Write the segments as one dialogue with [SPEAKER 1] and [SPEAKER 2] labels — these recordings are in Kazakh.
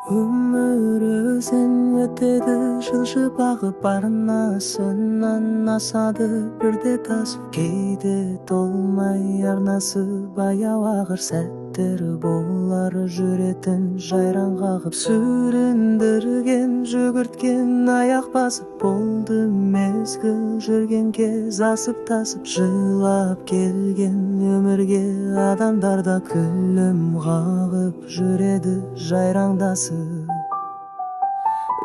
[SPEAKER 1] Өмір өзен өтеді, жылжып ағып арнасынан асады, бірде тасып кейде толмай арнасы. Баяу ағыр сәттер болар, жүретін жайраң қағып, сүріндірген жүгірткен аяқ басып. Болды мезгіл жүрген кез, асып тасып жылап келген өмірге. Адамдарда күлім қағып жүреді жайраңдасып.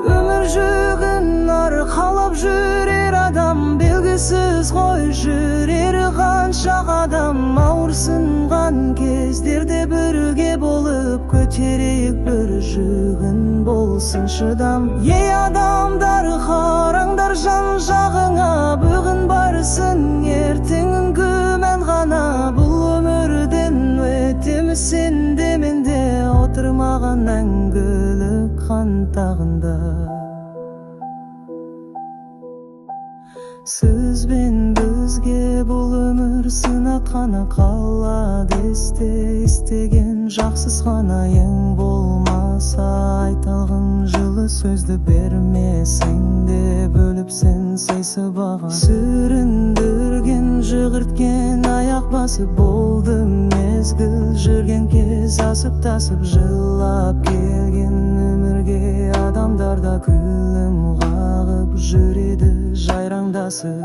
[SPEAKER 1] Өмір жүгін арқалап жүрер адам, белгісіз ғой жүрер қанша қадам. Ауырсынған кездерде бірге болып, көтерейік бір жүгін болсын шыдам. Ей адамдар, қараңдар жан жағыңа, бүгін барсын ертеңін күмән ғана. Бұл өмірден өтеміз сен де мен де, отырмаған мәңгілік қан тағында. Сіз бен бізге бұл өмір сынақ қана қалады есте. Істеген жақсыз ғана ең болмаса, айталған жылы сөзді бермесең де, бөліпсің сыйсыбаған. Сүріндірген жүгірткен аяқ басып, болды мезгіл жүрген кез, асып тасып жылап келген өмірге. Адамдарда күлім қағып жүреді жайраңдасып.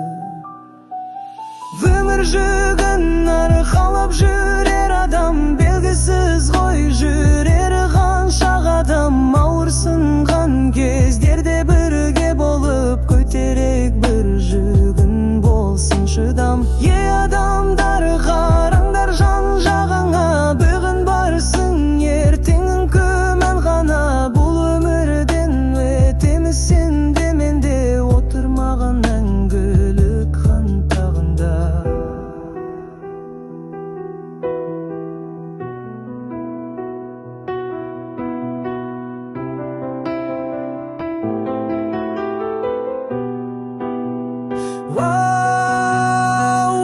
[SPEAKER 1] Өмір жүгін арқалап жүрер адам, белгісіз ғой жүрер қанша қадам. Ауырсынған кездерде бірге болып, көтерейік бір жүгін болсын шыдам. Ей адамдар, қараңдар жан жағыңа, бүгін барсын ертеңін күмән ғана. Бұл өмірден өтеміз сен де мен де, отырмаған мәңгілік қан тағында.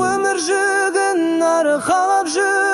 [SPEAKER 1] Өмір жүгін арқалап жүр